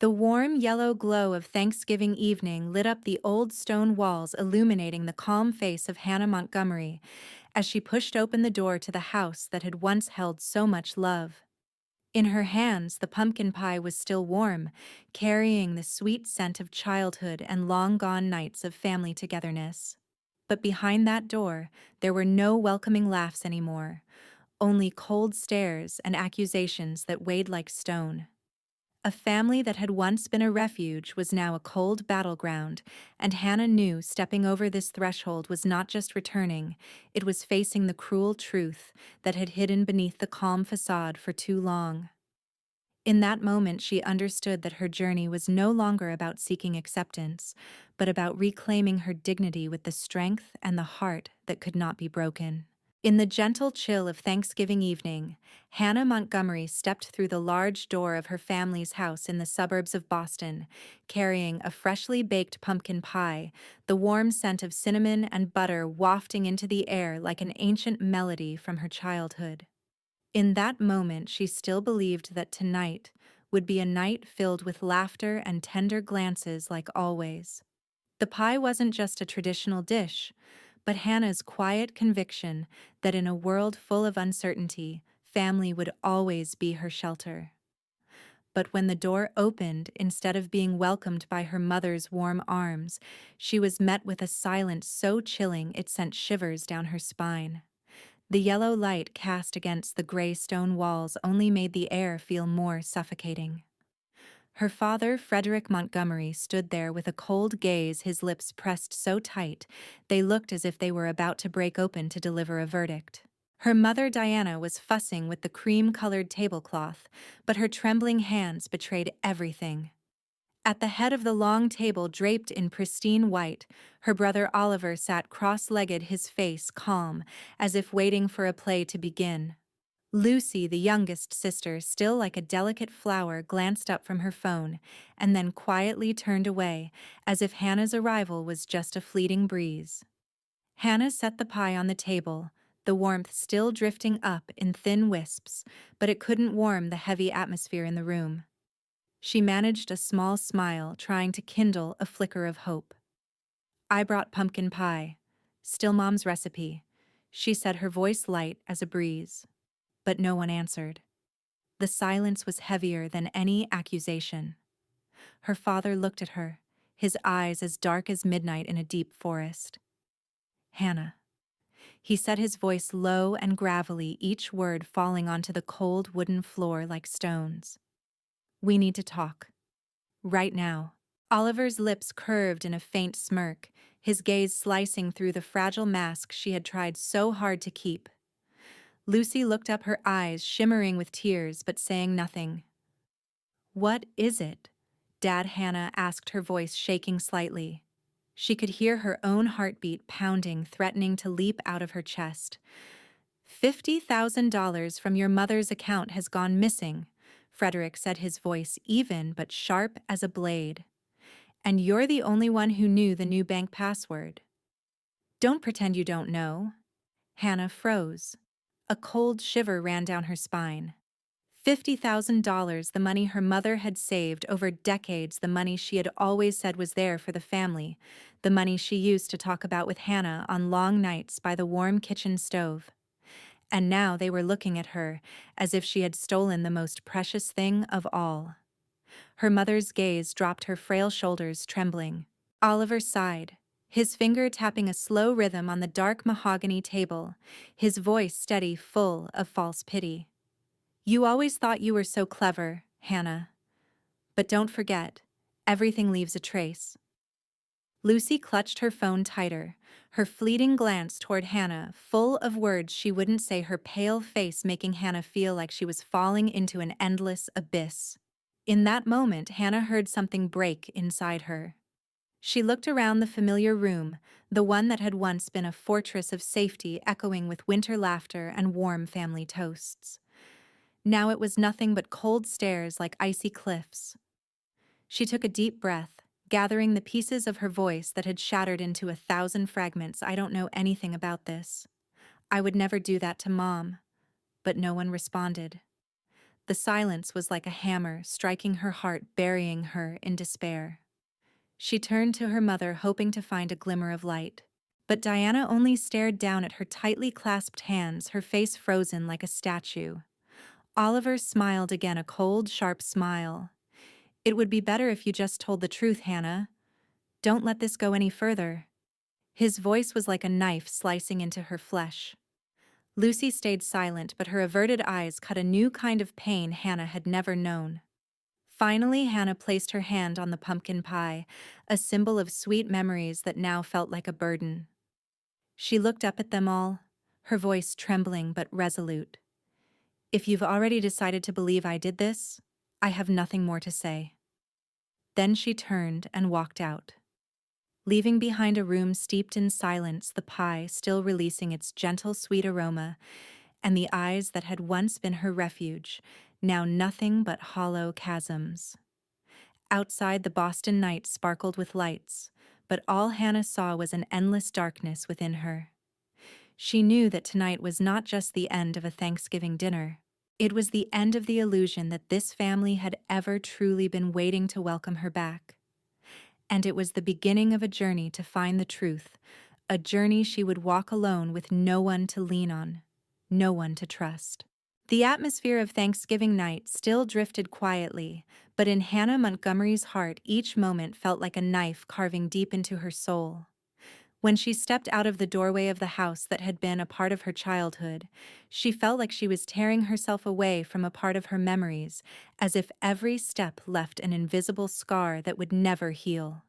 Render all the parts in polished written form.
The warm yellow glow of Thanksgiving evening lit up the old stone walls, illuminating the calm face of Hannah Montgomery as she pushed open the door to the house that had once held so much love. In her hands, the pumpkin pie was still warm, carrying the sweet scent of childhood and long-gone nights of family togetherness. But behind that door, there were no welcoming laughs anymore, only cold stares and accusations that weighed like stone. A family that had once been a refuge was now a cold battleground, and Hannah knew stepping over this threshold was not just returning, it was facing the cruel truth that had hidden beneath the calm facade for too long. In that moment, she understood that her journey was no longer about seeking acceptance, but about reclaiming her dignity with the strength and the heart that could not be broken. In the gentle chill of Thanksgiving evening, Hannah Montgomery stepped through the large door of her family's house in the suburbs of Boston, carrying a freshly baked pumpkin pie, the warm scent of cinnamon and butter wafting into the air like an ancient melody from her childhood. In that moment, she still believed that tonight would be a night filled with laughter and tender glances like always. The pie wasn't just a traditional dish, but Hannah's quiet conviction that in a world full of uncertainty, family would always be her shelter. But when the door opened, instead of being welcomed by her mother's warm arms, she was met with a silence so chilling it sent shivers down her spine. The yellow light cast against the gray stone walls only made the air feel more suffocating. Her father, Frederick Montgomery, stood there with a cold gaze, his lips pressed so tight they looked as if they were about to break open to deliver a verdict. Her mother, Diana, was fussing with the cream-colored tablecloth, but her trembling hands betrayed everything. At the head of the long table draped in pristine white, her brother Oliver sat cross-legged, his face calm, as if waiting for a play to begin. Lucy, the youngest sister, still like a delicate flower, glanced up from her phone, and then quietly turned away, as if Hannah's arrival was just a fleeting breeze. Hannah set the pie on the table, the warmth still drifting up in thin wisps, but it couldn't warm the heavy atmosphere in the room. She managed a small smile, trying to kindle a flicker of hope. "I brought pumpkin pie. Still Mom's recipe," she said, her voice light as a breeze. But no one answered. The silence was heavier than any accusation. Her father looked at her, his eyes as dark as midnight in a deep forest. "Hannah." He said, his voice low and gravelly, each word falling onto the cold wooden floor like stones. "We need to talk. Right now." Oliver's lips curved in a faint smirk, his gaze slicing through the fragile mask she had tried so hard to keep. Lucy looked up, her eyes shimmering with tears but saying nothing. "What is it?" Dad, Hannah asked, her voice shaking slightly. She could hear her own heartbeat pounding, threatening to leap out of her chest. $50,000 from your mother's account has gone missing," Frederick said, his voice even but sharp as a blade. "And you're the only one who knew the new bank password." "Don't pretend you don't know." Hannah froze. A cold shiver ran down her spine. $50,000, the money her mother had saved over decades, the money she had always said was there for the family, the money she used to talk about with Hannah on long nights by the warm kitchen stove. And now they were looking at her as if she had stolen the most precious thing of all. Her mother's gaze dropped, her frail shoulders trembling. Oliver sighed, his finger tapping a slow rhythm on the dark mahogany table, his voice steady, full of false pity. "You always thought you were so clever, Hannah. But don't forget, everything leaves a trace." Lucy clutched her phone tighter, her fleeting glance toward Hannah, full of words she wouldn't say, her pale face making Hannah feel like she was falling into an endless abyss. In that moment, Hannah heard something break inside her. She looked around the familiar room, the one that had once been a fortress of safety, echoing with winter laughter and warm family toasts. Now it was nothing but cold stares like icy cliffs. She took a deep breath, gathering the pieces of her voice that had shattered into 1,000 fragments. "I don't know anything about this. I would never do that to Mom." But no one responded. The silence was like a hammer, striking her heart, burying her in despair. She turned to her mother, hoping to find a glimmer of light. But Diana only stared down at her tightly clasped hands, her face frozen like a statue. Oliver smiled again, a cold, sharp smile. "It would be better if you just told the truth, Hannah. Don't let this go any further." His voice was like a knife slicing into her flesh. Lucy stayed silent, but her averted eyes cut a new kind of pain Hannah had never known. Finally, Hannah placed her hand on the pumpkin pie, a symbol of sweet memories that now felt like a burden. She looked up at them all, her voice trembling but resolute. "If you've already decided to believe I did this, I have nothing more to say." Then she turned and walked out, leaving behind a room steeped in silence, the pie still releasing its gentle, sweet aroma, and the eyes that had once been her refuge, now nothing but hollow chasms. Outside, the Boston night sparkled with lights, but all Hannah saw was an endless darkness within her. She knew that tonight was not just the end of a Thanksgiving dinner. It was the end of the illusion that this family had ever truly been waiting to welcome her back. And it was the beginning of a journey to find the truth, a journey she would walk alone with no one to lean on, no one to trust. The atmosphere of Thanksgiving night still drifted quietly, but in Hannah Montgomery's heart each moment felt like a knife carving deep into her soul. When she stepped out of the doorway of the house that had been a part of her childhood, she felt like she was tearing herself away from a part of her memories, as if every step left an invisible scar that would never heal.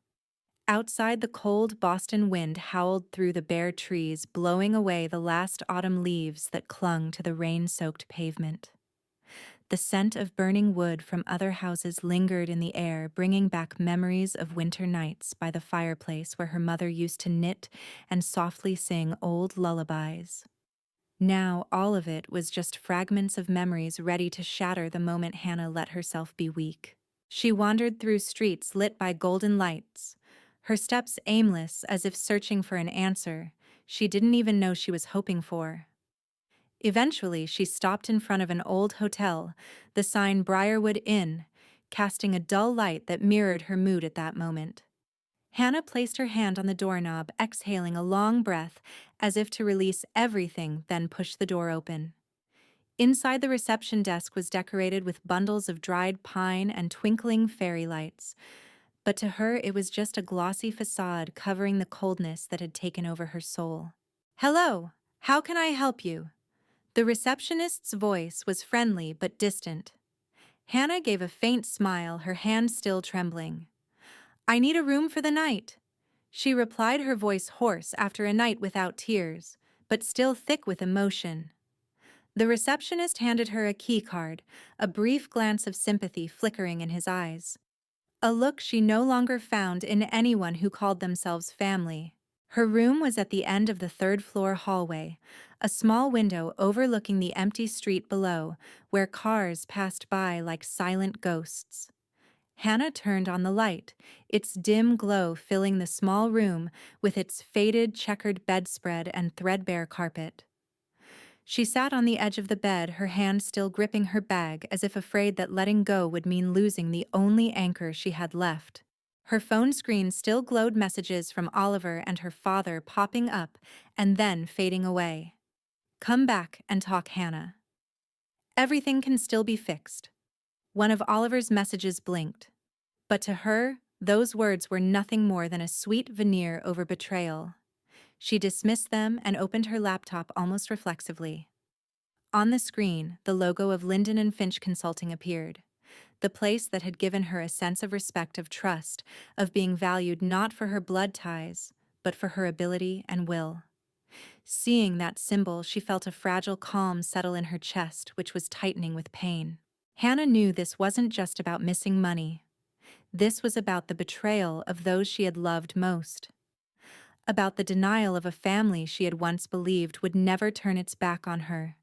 Outside, the cold Boston wind howled through the bare trees, blowing away the last autumn leaves that clung to the rain-soaked pavement. The scent of burning wood from other houses lingered in the air, bringing back memories of winter nights by the fireplace where her mother used to knit and softly sing old lullabies. Now all of it was just fragments of memories ready to shatter the moment Hannah let herself be weak. She wandered through streets lit by golden lights, her steps aimless as if searching for an answer she didn't even know she was hoping for. Eventually, she stopped in front of an old hotel, the sign Briarwood Inn, casting a dull light that mirrored her mood at that moment. Hannah placed her hand on the doorknob, exhaling a long breath as if to release everything, then pushed the door open. Inside, the reception desk was decorated with bundles of dried pine and twinkling fairy lights, but to her it was just a glossy facade covering the coldness that had taken over her soul. "Hello, how can I help you?" The receptionist's voice was friendly but distant. Hannah gave a faint smile, her hand still trembling. "I need a room for the night," she replied, her voice hoarse after a night without tears, but still thick with emotion. The receptionist handed her a key card, a brief glance of sympathy flickering in his eyes. A look she no longer found in anyone who called themselves family. Her room was at the end of the third-floor hallway, a small window overlooking the empty street below, where cars passed by like silent ghosts. Hannah turned on the light, its dim glow filling the small room with its faded, checkered bedspread and threadbare carpet. She sat on the edge of the bed, her hand still gripping her bag, as if afraid that letting go would mean losing the only anchor she had left. Her phone screen still glowed, messages from Oliver and her father popping up and then fading away. "Come back and talk, Hannah. Everything can still be fixed." One of Oliver's messages blinked. But to her, those words were nothing more than a sweet veneer over betrayal. She dismissed them and opened her laptop almost reflexively. On the screen, the logo of Linden and Finch Consulting appeared. The place that had given her a sense of respect, of trust, of being valued not for her blood ties, but for her ability and will. Seeing that symbol, she felt a fragile calm settle in her chest, which was tightening with pain. Hannah knew this wasn't just about missing money. This was about the betrayal of those she had loved most. About the denial of a family she had once believed would never turn its back on her.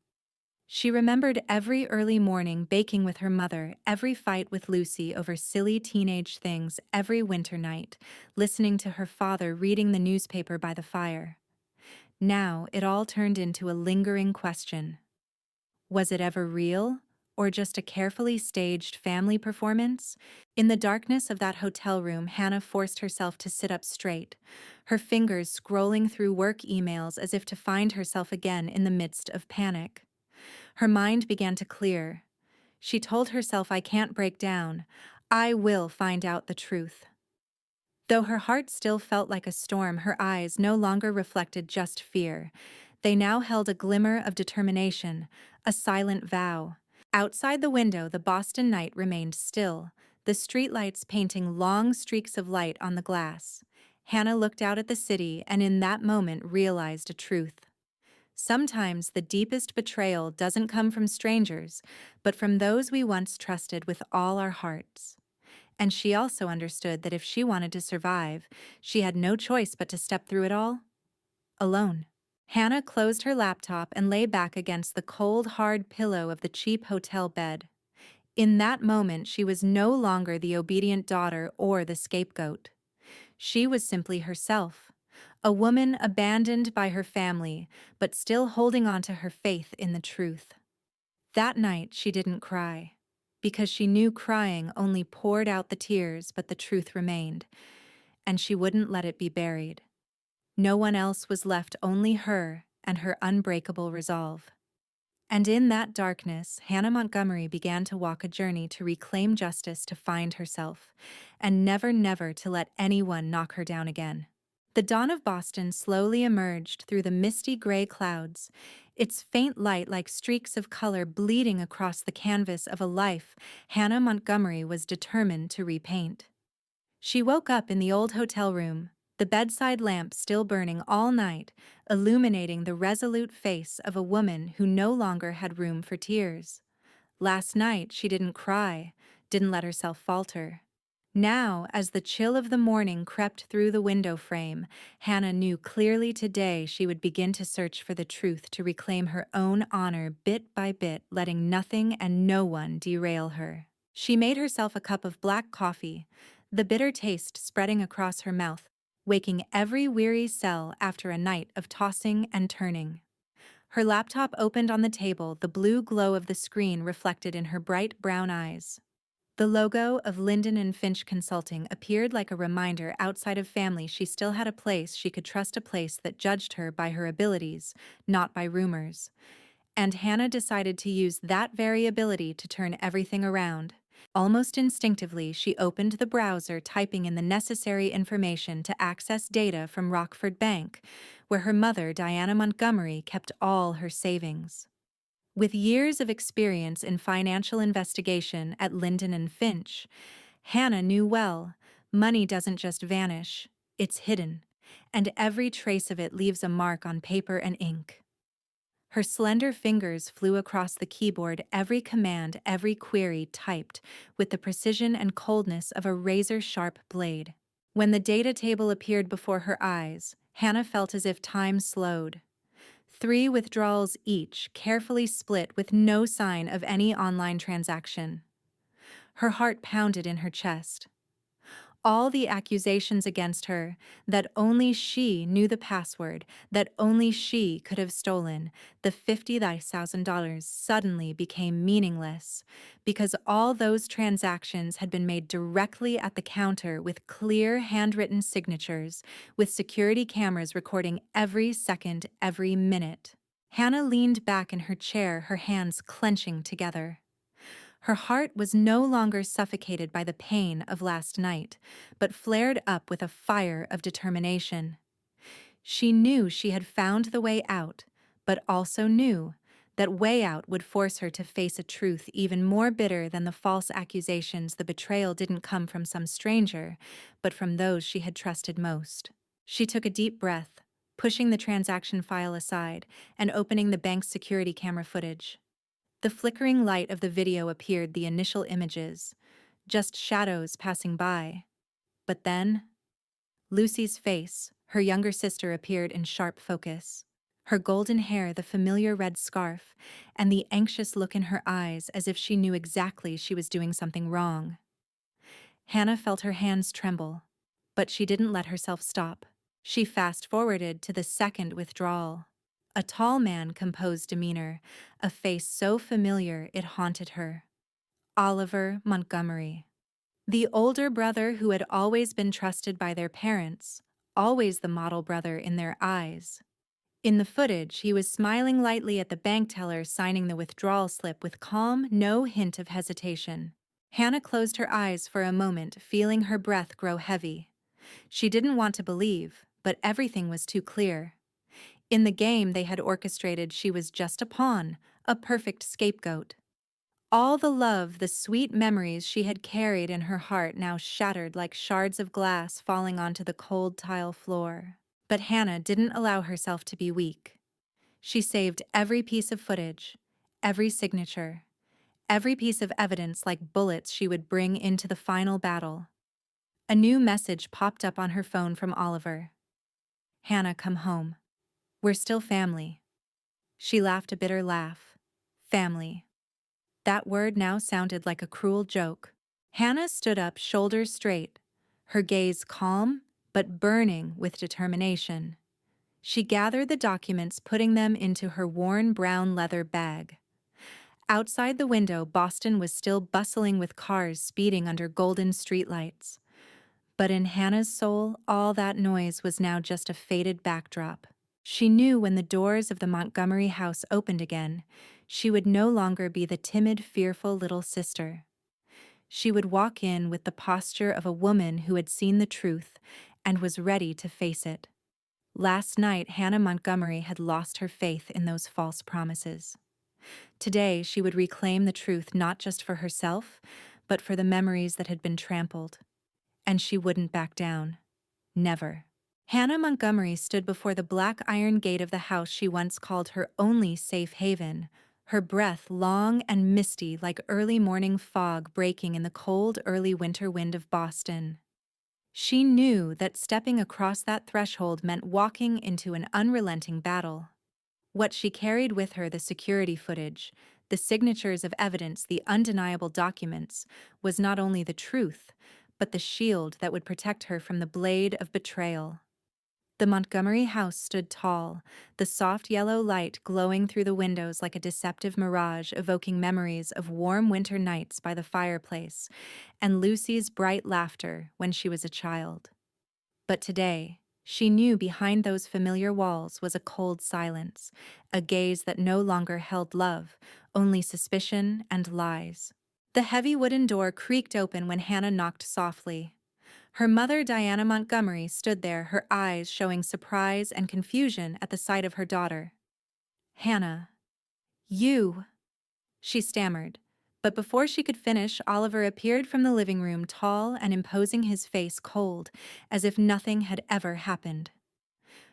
She remembered every early morning baking with her mother, every fight with Lucy over silly teenage things, every winter night, listening to her father reading the newspaper by the fire. Now it all turned into a lingering question. Was it ever real, or just a carefully staged family performance? In the darkness of that hotel room, Hannah forced herself to sit up straight, her fingers scrolling through work emails as if to find herself again in the midst of panic. Her mind began to clear. She told herself, I can't break down. I will find out the truth. Though her heart still felt like a storm, her eyes no longer reflected just fear. They now held a glimmer of determination, a silent vow. Outside the window, the Boston night remained still, the streetlights painting long streaks of light on the glass. Hannah looked out at the city and in that moment realized a truth. Sometimes the deepest betrayal doesn't come from strangers, but from those we once trusted with all our hearts. And she also understood that if she wanted to survive, she had no choice but to step through it all alone. Hannah closed her laptop and lay back against the cold, hard pillow of the cheap hotel bed. In that moment, she was no longer the obedient daughter or the scapegoat. She was simply herself, a woman abandoned by her family, but still holding on to her faith in the truth. That night, she didn't cry, because she knew crying only poured out the tears, but the truth remained, and she wouldn't let it be buried. No one else was left, only her and her unbreakable resolve. And in that darkness, Hannah Montgomery began to walk a journey to reclaim justice, to find herself, and never, never to let anyone knock her down again. The dawn of Boston slowly emerged through the misty gray clouds, its faint light like streaks of color bleeding across the canvas of a life Hannah Montgomery was determined to repaint. She woke up in the old hotel room, the bedside lamp still burning all night, illuminating the resolute face of a woman who no longer had room for tears. Last night she didn't cry, didn't let herself falter. Now, as the chill of the morning crept through the window frame, Hannah knew clearly today she would begin to search for the truth, to reclaim her own honor bit by bit, letting nothing and no one derail her. She made herself a cup of black coffee, the bitter taste spreading across her mouth, waking every weary cell after a night of tossing and turning. Her laptop opened on the table, the blue glow of the screen reflected in her bright brown eyes. The logo of Linden and Finch Consulting appeared like a reminder. Outside of family, she still had a place she could trust, a place that judged her by her abilities, not by rumors. And Hannah decided to use that very ability to turn everything around. Almost instinctively, she opened the browser, typing in the necessary information to access data from Rockford Bank, where her mother, Diana Montgomery, kept all her savings. With years of experience in financial investigation at Linden and Finch, Hannah knew well, money doesn't just vanish, it's hidden, and every trace of it leaves a mark on paper and ink. Her slender fingers flew across the keyboard, every command, every query typed with the precision and coldness of a razor-sharp blade. When the data table appeared before her eyes, Hannah felt as if time slowed. 3 withdrawals each, carefully split with no sign of any online transaction. Her heart pounded in her chest. All the accusations against her, that only she knew the password, that only she could have stolen the $50,000, suddenly became meaningless, because all those transactions had been made directly at the counter with clear handwritten signatures, with security cameras recording every second, every minute. Hannah leaned back in her chair, her hands clenching together. Her heart was no longer suffocated by the pain of last night, but flared up with a fire of determination. She knew she had found the way out, but also knew that way out would force her to face a truth even more bitter than the false accusations. The betrayal didn't come from some stranger, but from those she had trusted most. She took a deep breath, pushing the transaction file aside and opening the bank's security camera footage. The flickering light of the video appeared, the initial images, just shadows passing by. But then, Lucy's face, her younger sister, appeared in sharp focus. Her golden hair, the familiar red scarf, and the anxious look in her eyes as if she knew exactly she was doing something wrong. Hannah felt her hands tremble, but she didn't let herself stop. She fast-forwarded to the second withdrawal. A tall man composed demeanor, a face so familiar it haunted her. Oliver Montgomery. The older brother who had always been trusted by their parents, always the model brother in their eyes. In the footage, he was smiling lightly at the bank teller signing the withdrawal slip with calm, no hint of hesitation. Hannah closed her eyes for a moment, feeling her breath grow heavy. She didn't want to believe, but everything was too clear. In the game they had orchestrated, she was just a pawn, a perfect scapegoat. All the love, the sweet memories she had carried in her heart now shattered like shards of glass falling onto the cold tile floor. But Hannah didn't allow herself to be weak. She saved every piece of footage, every signature, every piece of evidence like bullets she would bring into the final battle. A new message popped up on her phone from Oliver. "Hannah, come home. We're still family." She laughed a bitter laugh. Family. That word now sounded like a cruel joke. Hannah stood up, shoulders straight, her gaze calm but burning with determination. She gathered the documents, putting them into her worn brown leather bag. Outside the window, Boston was still bustling with cars speeding under golden streetlights. But in Hannah's soul, all that noise was now just a faded backdrop. She knew when the doors of the Montgomery house opened again, she would no longer be the timid, fearful little sister. She would walk in with the posture of a woman who had seen the truth and was ready to face it. Last night, Hannah Montgomery had lost her faith in those false promises. Today, she would reclaim the truth not just for herself, but for the memories that had been trampled. And she wouldn't back down. Never. Hannah Montgomery stood before the black iron gate of the house she once called her only safe haven, her breath long and misty like early morning fog breaking in the cold early winter wind of Boston. She knew that stepping across that threshold meant walking into an unrelenting battle. What she carried with her, the security footage, the signatures of evidence, the undeniable documents, was not only the truth, but the shield that would protect her from the blade of betrayal. The Montgomery house stood tall, the soft yellow light glowing through the windows like a deceptive mirage, evoking memories of warm winter nights by the fireplace and Lucy's bright laughter when she was a child. But today, she knew behind those familiar walls was a cold silence, a gaze that no longer held love, only suspicion and lies. The heavy wooden door creaked open when Hannah knocked softly. Her mother, Diana Montgomery, stood there, her eyes showing surprise and confusion at the sight of her daughter. "Hannah, you," she stammered. But before she could finish, Oliver appeared from the living room, tall and imposing, his face cold, as if nothing had ever happened.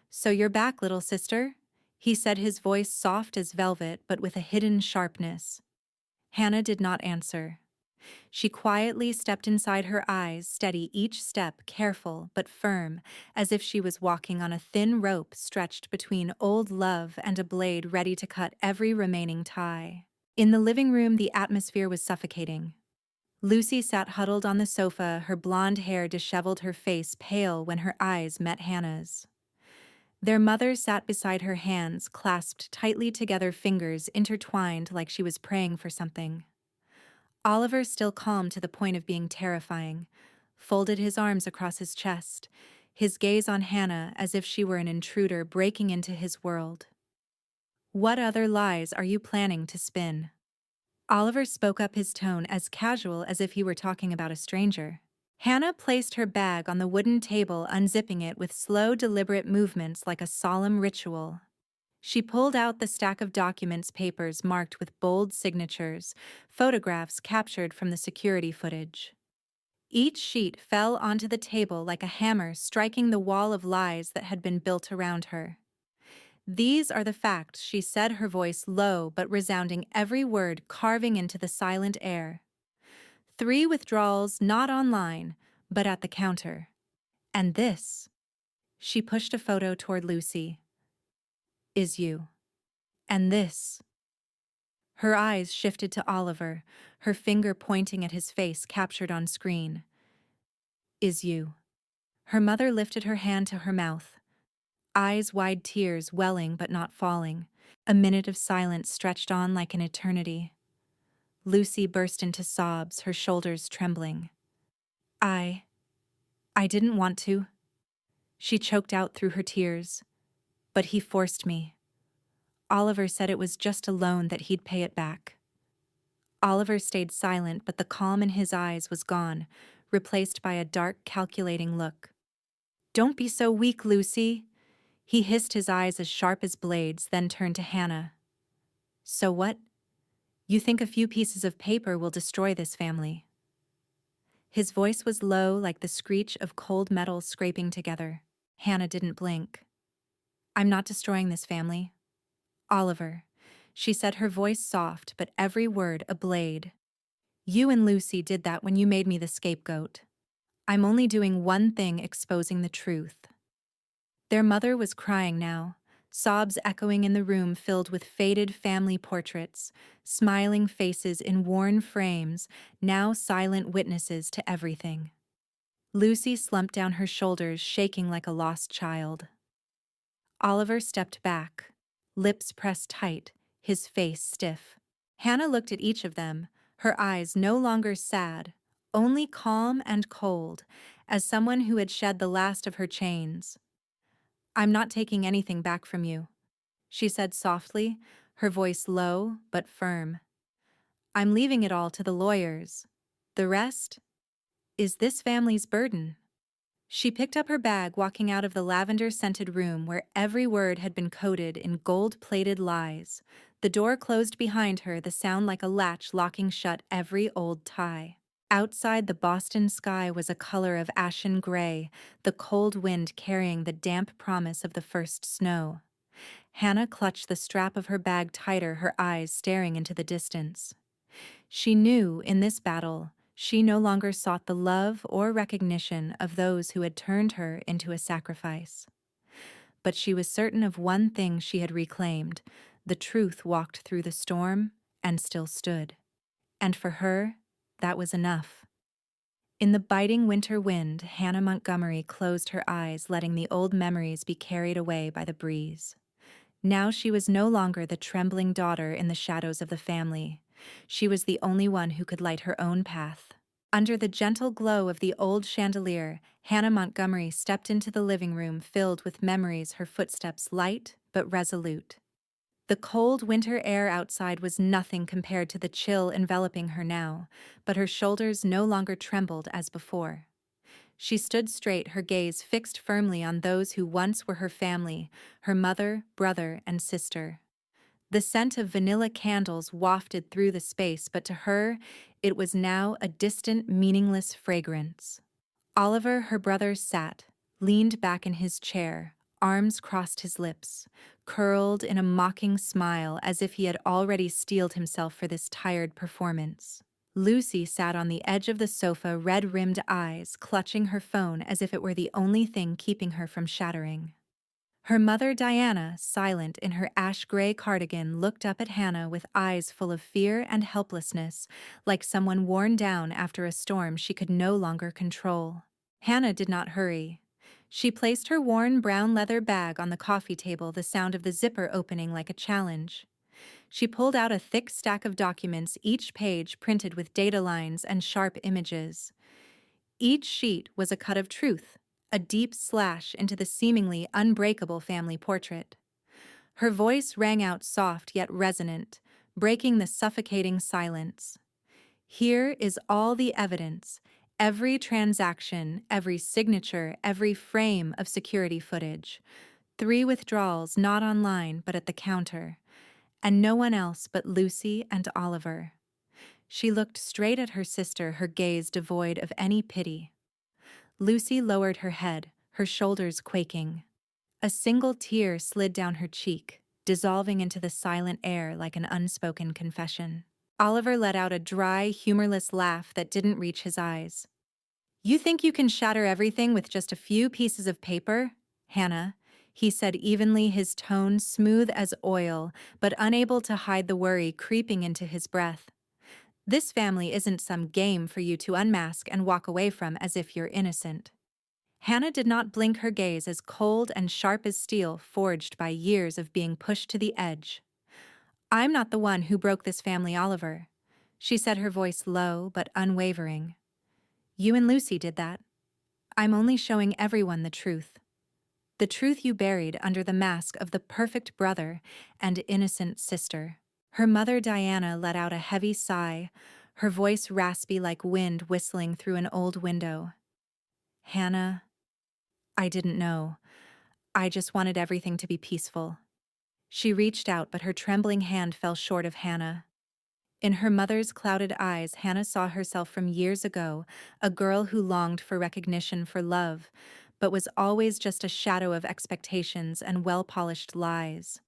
"So you're back, little sister," he said, his voice soft as velvet but with a hidden sharpness. Hannah did not answer. She quietly stepped inside, her eyes steady each step, careful but firm, as if she was walking on a thin rope stretched between old love and a blade ready to cut every remaining tie. In the living room, the atmosphere was suffocating. Lucy sat huddled on the sofa, her blonde hair disheveled, her face pale when her eyes met Hannah's. Their mother sat beside her, hands clasped tightly together, fingers intertwined like she was praying for something. Oliver, still calm to the point of being terrifying, folded his arms across his chest, his gaze on Hannah as if she were an intruder breaking into his world. "What other lies are you planning to spin?" Oliver spoke up, his tone as casual as if he were talking about a stranger. Hannah placed her bag on the wooden table, unzipping it with slow, deliberate movements like a solemn ritual. She pulled out the stack of documents, papers marked with bold signatures, photographs captured from the security footage. Each sheet fell onto the table like a hammer, striking the wall of lies that had been built around her. "These are the facts," she said, her voice low but resounding, every word carving into the silent air. "3 withdrawals, not online, but at the counter. And this," she pushed a photo toward Lucy, "is you. And this." Her eyes shifted to Oliver, her finger pointing at his face captured on screen. "Is you." Her mother lifted her hand to her mouth. eyes wide, tears welling but not falling. A minute of silence stretched on like an eternity. Lucy burst into sobs, her shoulders trembling. I I didn't want to. She choked out through her tears. But he forced me. Oliver said it was just a loan that he'd pay it back. Oliver stayed silent, but the calm in his eyes was gone, replaced by a dark, calculating look. Don't be so weak, Lucy. He hissed, his eyes as sharp as blades, then turned to Hannah. So what? You think a few pieces of paper will destroy this family? His voice was low, like the screech of cold metal scraping together. Hannah didn't blink. I'm not destroying this family. Oliver, she said, her voice soft but every word a blade. You and Lucy did that when you made me the scapegoat. I'm only doing one thing, exposing the truth. Their mother was crying now, sobs echoing in the room filled with faded family portraits, smiling faces in worn frames, now silent witnesses to everything. Lucy slumped down her shoulders, shaking like a lost child. Oliver stepped back, lips pressed tight, his face stiff. Hannah looked at each of them, her eyes no longer sad, only calm and cold, as someone who had shed the last of her chains. I'm not taking anything back from you, she said softly, her voice low but firm. I'm leaving it all to the lawyers. The rest is this family's burden. She picked up her bag, walking out of the lavender-scented room where every word had been coded in gold-plated lies. The door closed behind her, the sound like a latch locking shut every old tie. Outside, the Boston sky was a color of ashen gray, the cold wind carrying the damp promise of the first snow. Hannah clutched the strap of her bag tighter, her eyes staring into the distance. She knew, in this battle, she no longer sought the love or recognition of those who had turned her into a sacrifice. But she was certain of one thing she had reclaimed: the truth walked through the storm and still stood. And for her, that was enough. In the biting winter wind, Hannah Montgomery closed her eyes, letting the old memories be carried away by the breeze. Now she was no longer the trembling daughter in the shadows of the family. She was the only one who could light her own path. Under the gentle glow of the old chandelier, Hannah Montgomery stepped into the living room filled with memories, her footsteps light but resolute. The cold winter air outside was nothing compared to the chill enveloping her now, but her shoulders no longer trembled as before. She stood straight, her gaze fixed firmly on those who once were her family, her mother, brother, and sister. The scent of vanilla candles wafted through the space, but to her, it was now a distant, meaningless fragrance. Oliver, her brother, sat, leaned back in his chair, arms crossed his lips, curled in a mocking smile as if he had already steeled himself for this tired performance. Lucy sat on the edge of the sofa, red-rimmed eyes, clutching her phone as if it were the only thing keeping her from shattering. Her mother, Diana, silent in her ash-gray cardigan, looked up at Hannah with eyes full of fear and helplessness, like someone worn down after a storm she could no longer control. Hannah did not hurry. She placed her worn brown leather bag on the coffee table, the sound of the zipper opening like a challenge. She pulled out a thick stack of documents, each page printed with data lines and sharp images. Each sheet was a cut of truth, a deep slash into the seemingly unbreakable family portrait. Her voice rang out soft yet resonant, breaking the suffocating silence. Here is all the evidence, every transaction, every signature, every frame of security footage. 3 withdrawals not online but at the counter. And no one else but Lucy and Oliver. She looked straight at her sister, her gaze devoid of any pity. Lucy lowered her head, her shoulders quaking. A single tear slid down her cheek, dissolving into the silent air like an unspoken confession. Oliver let out a dry, humorless laugh that didn't reach his eyes. You think you can shatter everything with just a few pieces of paper, Hannah? He said evenly, his tone smooth as oil, but unable to hide the worry creeping into his breath. This family isn't some game for you to unmask and walk away from as if you're innocent. Hannah did not blink, her gaze as cold and sharp as steel forged by years of being pushed to the edge. "I'm not the one who broke this family, Oliver," she said, her voice low but unwavering. "You and Lucy did that. I'm only showing everyone the truth. The truth you buried under the mask of the perfect brother and innocent sister." Her mother, Diana, let out a heavy sigh, her voice raspy like wind whistling through an old window. "Hannah, I didn't know. I just wanted everything to be peaceful." She reached out, but her trembling hand fell short of Hannah. In her mother's clouded eyes, Hannah saw herself from years ago, a girl who longed for recognition, for love, but was always just a shadow of expectations and well-polished lies.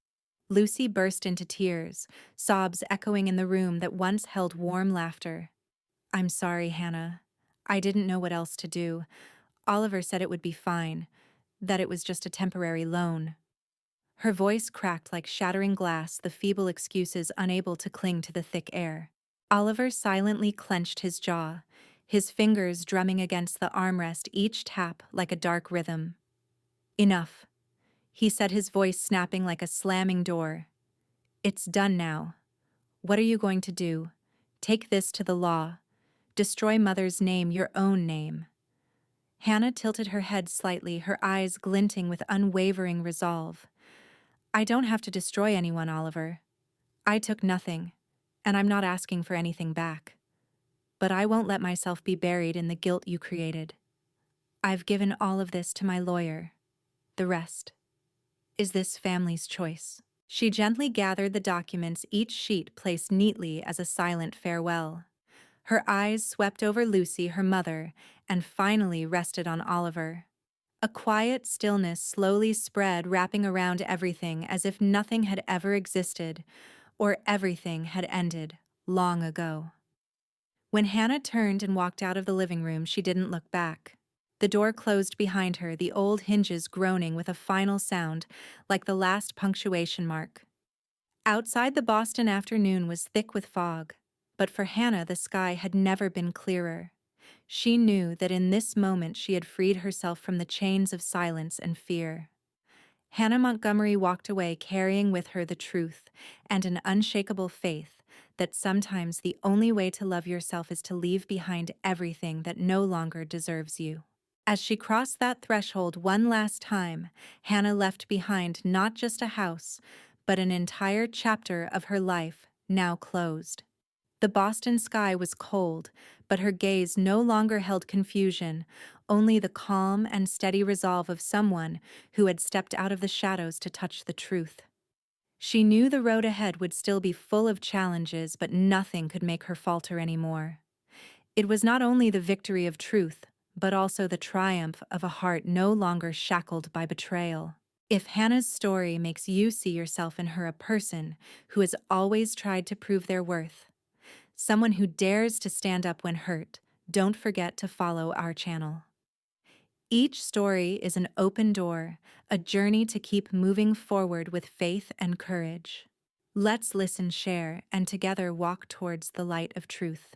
Lucy burst into tears, sobs echoing in the room that once held warm laughter. "I'm sorry, Hannah. I didn't know what else to do. Oliver said it would be fine, that it was just a temporary loan." Her voice cracked like shattering glass, the feeble excuses unable to cling to the thick air. Oliver silently clenched his jaw, his fingers drumming against the armrest, each tap like a dark rhythm. "Enough," he said, his voice snapping like a slamming door. "It's done now. What are you going to do? Take this to the law? Destroy Mother's name, your own name?" Hannah tilted her head slightly, her eyes glinting with unwavering resolve. "I don't have to destroy anyone, Oliver. I took nothing, and I'm not asking for anything back. But I won't let myself be buried in the guilt you created. I've given all of this to my lawyer. The rest is this family's choice." She gently gathered the documents, each sheet placed neatly as a silent farewell. Her eyes swept over Lucy, her mother, and finally rested on Oliver. A quiet stillness slowly spread, wrapping around everything as if nothing had ever existed, or everything had ended long ago. When Hannah turned and walked out of the living room, she didn't look back. The door closed behind her, the old hinges groaning with a final sound, like the last punctuation mark. Outside, the Boston afternoon was thick with fog, but for Hannah the sky had never been clearer. She knew that in this moment she had freed herself from the chains of silence and fear. Hannah Montgomery walked away carrying with her the truth and an unshakable faith that sometimes the only way to love yourself is to leave behind everything that no longer deserves you. As she crossed that threshold one last time, Hannah left behind not just a house, but an entire chapter of her life now closed. The Boston sky was cold, but her gaze no longer held confusion, only the calm and steady resolve of someone who had stepped out of the shadows to touch the truth. She knew the road ahead would still be full of challenges, but nothing could make her falter anymore. It was not only the victory of truth, but also the triumph of a heart no longer shackled by betrayal. If Hannah's story makes you see yourself in her, a person who has always tried to prove their worth, someone who dares to stand up when hurt, don't forget to follow our channel. Each story is an open door, a journey to keep moving forward with faith and courage. Let's listen, share, and together walk towards the light of truth.